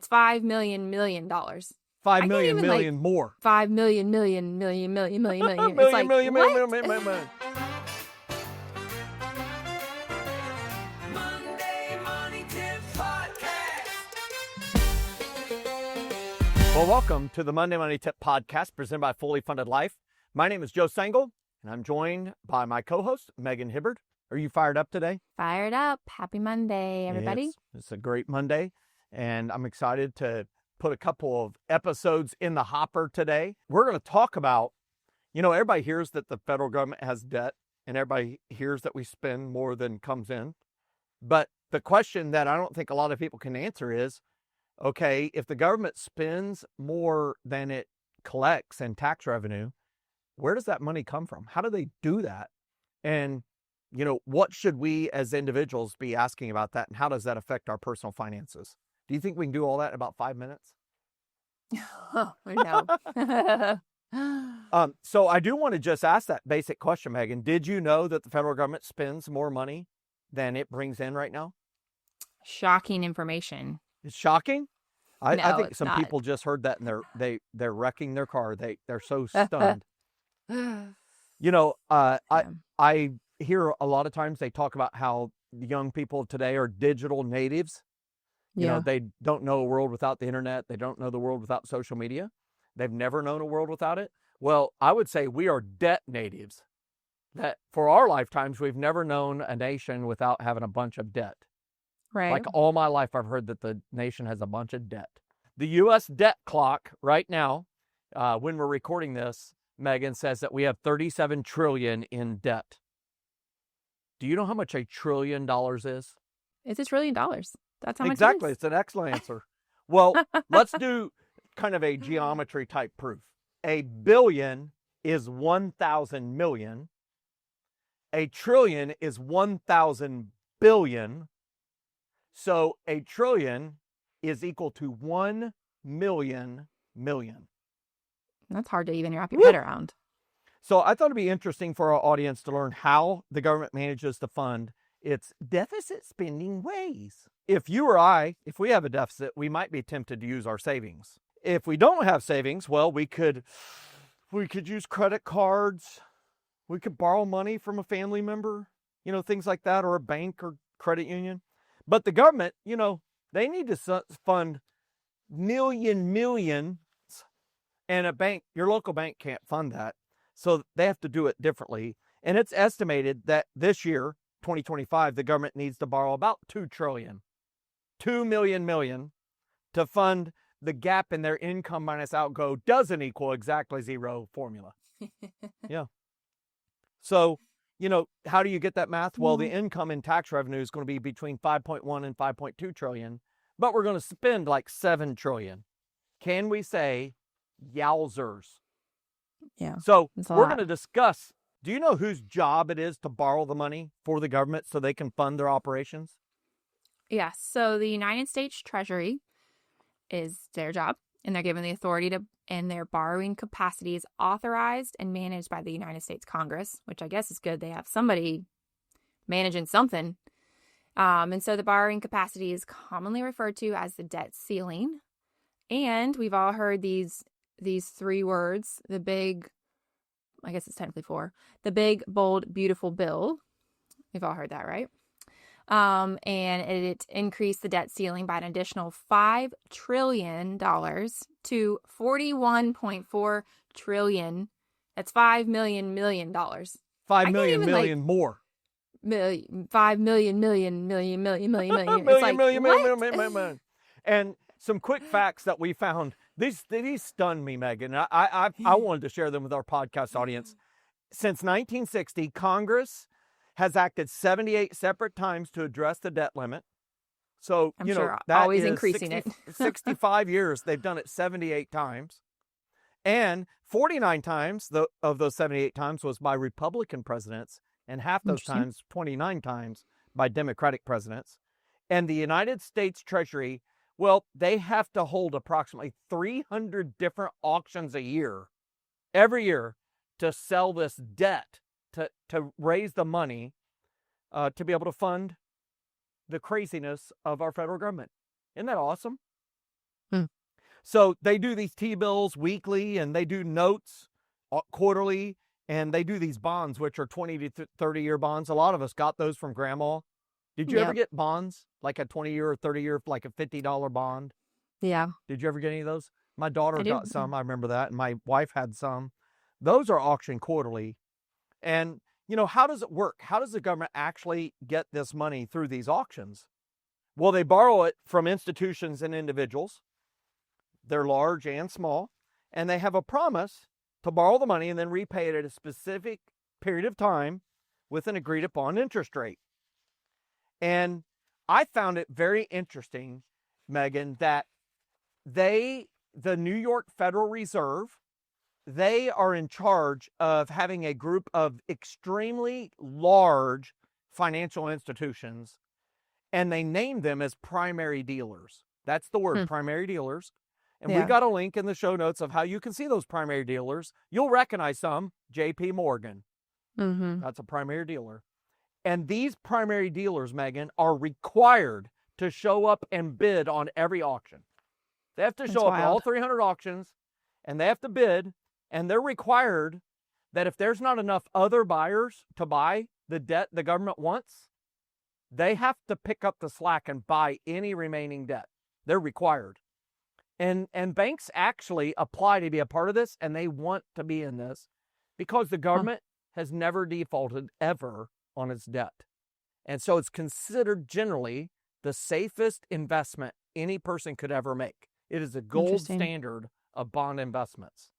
That's $5 million. $5 I can't million even, million more. 5 million. It's like, Million. Monday Money Tip Podcast. Well, welcome to the Monday Money Tip Podcast presented by Fully Funded Life. My name is Joe Sengel, and I'm joined by my co-host, Megan Hibbard. Are you fired up today? Fired up. Happy Monday, everybody. It's a great Monday, and I'm excited to put a couple of episodes in the hopper today. We're going to talk about, everybody hears that the federal government has debt, and everybody hears that we spend more than comes in. But the question that I don't think a lot of people can answer is, okay, if the government spends more than it collects in tax revenue, where does that money come from? How do they do that? And, what should we as individuals be asking about that? And how does that affect our personal finances? Do you think we can do all that in about 5 minutes? Oh, no. So I do want to just ask that basic question, Megan. Did you know that the federal government spends more money than it brings in right now? Shocking information. It's shocking. I No, think it's some not. people just heard that and they're wrecking their car. They're so stunned. I hear a lot of times they talk about how young people today are digital natives. They don't know a world without the internet. They don't know the world without social media. They've never known a world without it. Well, I would say we are debt natives. That for our lifetimes, we've never known a nation without having a bunch of debt. Right. Like all my life, I've heard that the nation has a bunch of debt. The U.S. debt clock right now, when we're recording this, Megan, says that we have $37 trillion in debt. Do you know how much $1 trillion is? It's $1 trillion. That's how much Exactly. it is. It's an excellent answer. Well, let's do kind of a geometry type proof. A billion is 1,000 million. $1 trillion is 1,000 billion. So $1 trillion is equal to 1 million million. That's hard to even wrap your head around. So I thought it'd be interesting for our audience to learn how the government manages to fund its deficit spending ways. If you or I, if we have a deficit, we might be tempted to use our savings. If we don't have savings, well, we could use credit cards. We could borrow money from a family member, things like that, or a bank or credit union. But the government, they need to fund millions, and a bank, your local bank can't fund that. So they have to do it differently. And it's estimated that this year, 2025, the government needs to borrow about $2 trillion, 2 million to fund the gap in their income minus outgo doesn't equal exactly zero formula. Yeah. So, how do you get that math? Well, the income in tax revenue is going to be between 5.1 and 5.2 trillion, but we're going to spend like 7 trillion. Can we say yowzers? Yeah. So we're going to discuss, do you know whose job it is to borrow the money for the government so they can fund their operations? Yes. So the United States Treasury is their job, and they're given the authority to, and their borrowing capacity is authorized and managed by the United States Congress, which I guess is good. They have somebody managing something. And so the borrowing capacity is commonly referred to as the debt ceiling. And we've all heard these three words, the big, I guess it's technically four, the big, bold, beautiful bill. We've all heard that, right? And it increased the debt ceiling by an additional $5 trillion to $41.4 trillion. That's $5 million. $5 million more. 5 million. It's like, million. And some quick facts that we found. These stunned me, Megan. I wanted to share them with our podcast audience. Since 1960, Congress has acted 78 separate times to address the debt limit. So, I'm sure that always is increasing 65 years. They've done it 78 times. And 49 times of those 78 times was by Republican presidents, and half those times, 29 times, by Democratic presidents. And the United States Treasury, well, they have to hold approximately 300 different auctions a year, every year, to sell this debt, to raise the money to be able to fund the craziness of our federal government. Isn't that awesome? Hmm. So they do these T-bills weekly, and they do notes quarterly, and they do these bonds, which are 20 to 30-year bonds. A lot of us got those from grandma. Did you ever Yep. get bonds, like a 20-year or 30-year, like a $50 bond? Yeah. Did you ever get any of those? My daughter I got do. some. I remember that. And my wife had some. Those are auctioned quarterly. And, how does it work? How does the government actually get this money through these auctions? Well, they borrow it from institutions and individuals. They're large and small. And they have a promise to borrow the money and then repay it at a specific period of time with an agreed upon interest rate. And I found it very interesting, Megan, that the New York Federal Reserve, they are in charge of having a group of extremely large financial institutions, and they name them as primary dealers. That's the word, primary dealers. And we Yeah. got a link in the show notes of how you can see those primary dealers. You'll recognize some, JP Morgan. Mm-hmm. That's a primary dealer. And these primary dealers, Megan, are required to show up and bid on every auction. They have to That's show up at all wild. 300 auctions, and they have to bid, and they're required that if there's not enough other buyers to buy the debt the government wants, they have to pick up the slack and buy any remaining debt. They're required. And banks actually apply to be a part of this, and they want to be in this because the government has never defaulted ever on its debt. And so it's considered generally the safest investment any person could ever make. It is a gold Interesting. standard of bond investments.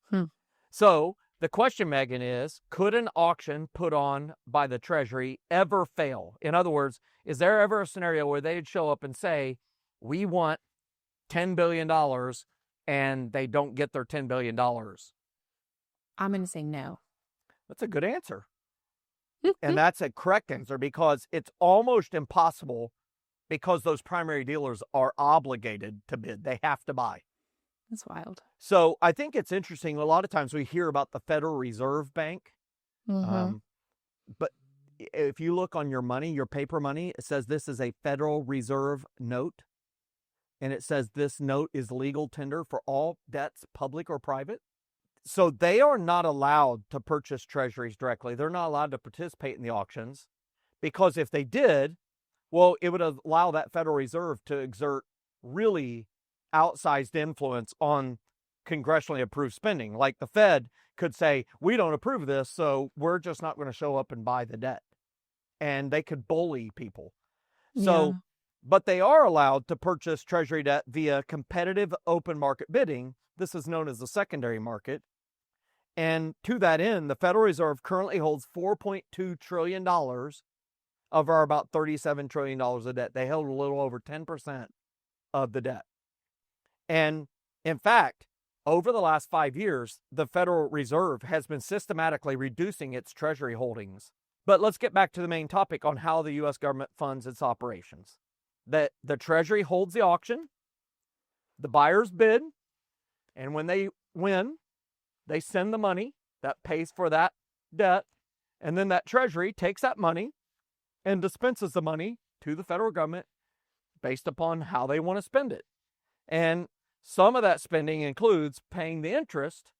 Hmm. So the question, Megan, is, could an auction put on by the Treasury ever fail? In other words, is there ever a scenario where they'd show up and say, we want $10 billion, and they don't get their $10 billion? I'm going to say no. That's a good answer. And that's a correct answer, because it's almost impossible, because those primary dealers are obligated to bid. They have to buy. That's wild. So I think it's interesting. A lot of times we hear about the Federal Reserve Bank. Mm-hmm. But if you look on your money, your paper money, it says this is a Federal Reserve note. And it says this note is legal tender for all debts, public or private. So they are not allowed to purchase treasuries directly. They're not allowed to participate in the auctions, because if they did, well, it would allow that Federal Reserve to exert really outsized influence on congressionally approved spending. Like the Fed could say, we don't approve this, so we're just not going to show up and buy the debt. And they could bully people. So, Yeah. but they are allowed to purchase treasury debt via competitive open market bidding. This is known as the secondary market. And to that end, the Federal Reserve currently holds $4.2 trillion of our about $37 trillion of debt. They held a little over 10% of the debt. And in fact, over the last 5 years, the Federal Reserve has been systematically reducing its treasury holdings. But let's get back to the main topic on how the U.S. government funds its operations. That the Treasury holds the auction, the buyers bid, and when they win, they send the money that pays for that debt, and then that Treasury takes that money and dispenses the money to the federal government based upon how they want to spend it. And some of that spending includes paying the interest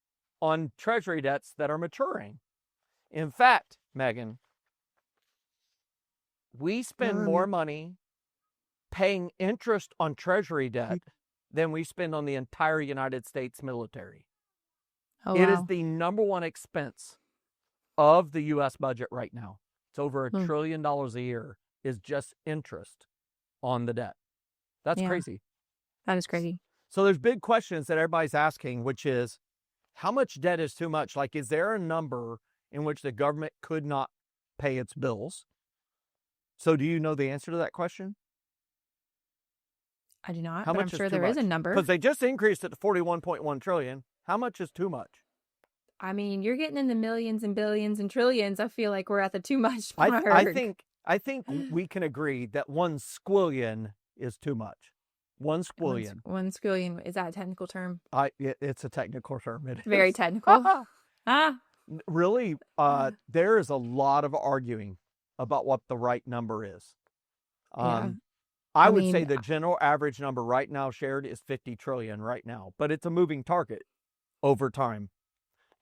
on Treasury debts that are maturing. In fact, Megan, we spend more money paying interest on Treasury debt than we spend on the entire United States military. Oh, It is wow. the number one expense of the U.S. budget right now. It's over $1 trillion a year is just interest on the debt. That's Yeah. crazy. That is crazy. So there's big questions that everybody's asking, which is, how much debt is too much? Like, is there a number in which the government could not pay its bills? So do you know the answer to that question? I do not, How but I'm much sure is too there is a much? number. Because they just increased it to 41.1 trillion. How much is too much? I mean, you're getting into millions and billions and trillions. I feel like we're at the too much mark. I think we can agree that 1 squillion is too much. 1 squillion. One squillion. Is that a technical term? It's a technical term. It Very is. technical. Really, there is a lot of arguing about what the right number is. Yeah. I would say the general average number right now shared is 50 trillion right now, but it's a moving target over time.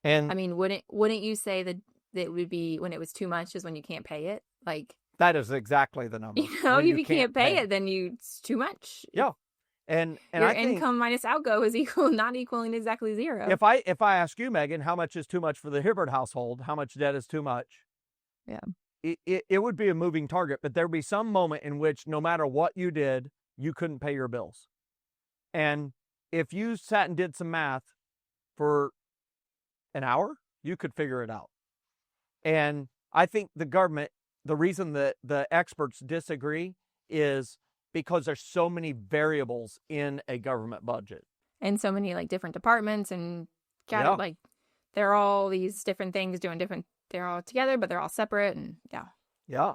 And I mean, wouldn't you say that it would be when it was too much is when you can't pay it? Like, that is exactly the number. you know, when if you can't pay it, then it's too much. Yeah. And Your I think income minus outgo is not equaling exactly zero. if I ask you, Megan, how much is too much for the Hibbert household, how much debt is too much? Yeah. It would be a moving target, but there'd be some moment in which no matter what you did, you couldn't pay your bills. And if you sat and did some math for an hour, you could figure it out. And I think the government, the reason that the experts disagree is because there's so many variables in a government budget. And so many like different departments and Yeah. like they're all these different things doing different, they're all together, but they're all separate. And yeah. Yeah.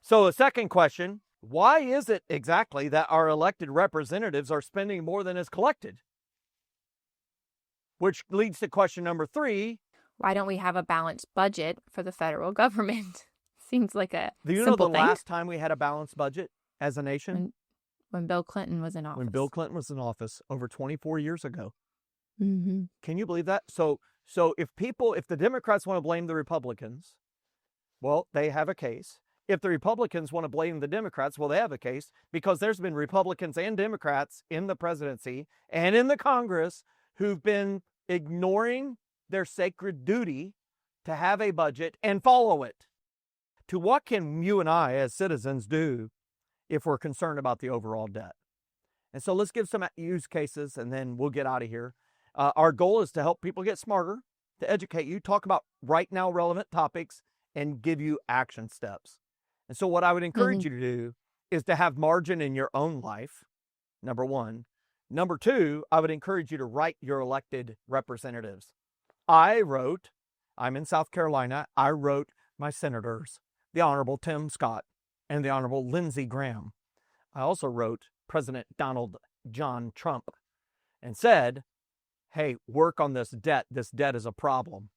So the second question, why is it exactly that our elected representatives are spending more than is collected? Which leads to question number 3. Why don't we have a balanced budget for the federal government? Seems like a Do you know simple the thing. last time we had a balanced budget as a nation? When Bill Clinton was in office. When Bill Clinton was in office over 24 years ago. Mm-hmm. Can you believe that? So if the Democrats want to blame the Republicans, well, they have a case. If the Republicans want to blame the Democrats, well, they have a case, because there's been Republicans and Democrats in the presidency and in the Congress who've been ignoring their sacred duty to have a budget and follow it. To what can you and I as citizens do if we're concerned about the overall debt? And so let's give some use cases and then we'll get out of here. Our goal is to help people get smarter, to educate you, talk about right now relevant topics, and give you action steps. And so what I would encourage you to do is to have margin in your own life, number 1. Number 2, I would encourage you to write your elected representatives. I'm in South Carolina, I wrote my senators, the Honorable Tim Scott and the Honorable Lindsey Graham. I also wrote President Donald John Trump and said, hey, work on this debt. This debt is a problem.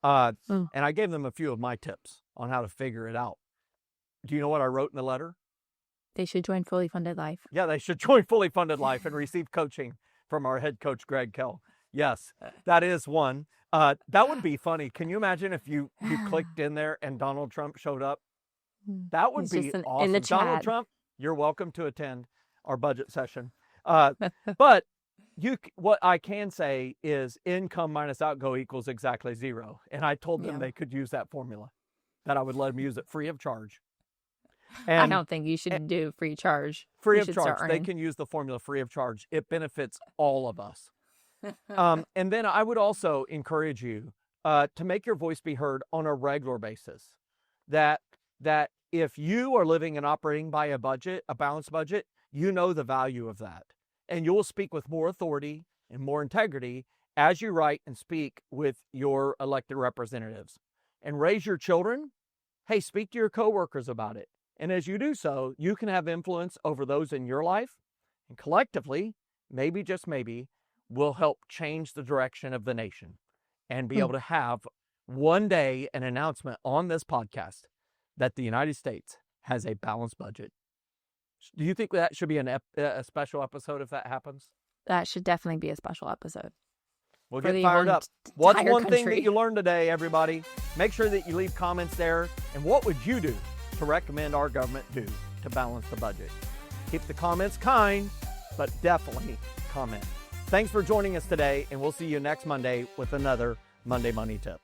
And I gave them a few of my tips on how to figure it out. Do you know what I wrote in the letter? They should join Fully Funded Life. Yeah, they should join Fully Funded Life and receive coaching from our head coach, Greg Kell. Yes, that is one. That would be funny. Can you imagine if you clicked in there and Donald Trump showed up? That would be awesome. In the chat. Donald Trump, you're welcome to attend our budget session. But what I can say is income minus outgo equals exactly 0. And I told them they could use that formula, that I would let them use it free of charge. And I don't think you should do free charge. Free of charge. They can use the formula free of charge. It benefits all of us. And then I would also encourage you to make your voice be heard on a regular basis. That if you are living and operating by a budget, a balanced budget, you know the value of that. And you will speak with more authority and more integrity as you write and speak with your elected representatives. And raise your children. Hey, speak to your coworkers about it. And as you do so, you can have influence over those in your life. And collectively, maybe, just maybe, will help change the direction of the nation and be able to have one day an announcement on this podcast that the United States has a balanced budget. Do you think that should be a special episode if that happens? That should definitely be a special episode. We'll get fired up. What's one thing that you learned today, everybody? Make sure that you leave comments there. And what would you do to recommend our government do to balance the budget? Keep the comments kind, but definitely comment. Thanks for joining us today, and we'll see you next Monday with another Monday Money Tip.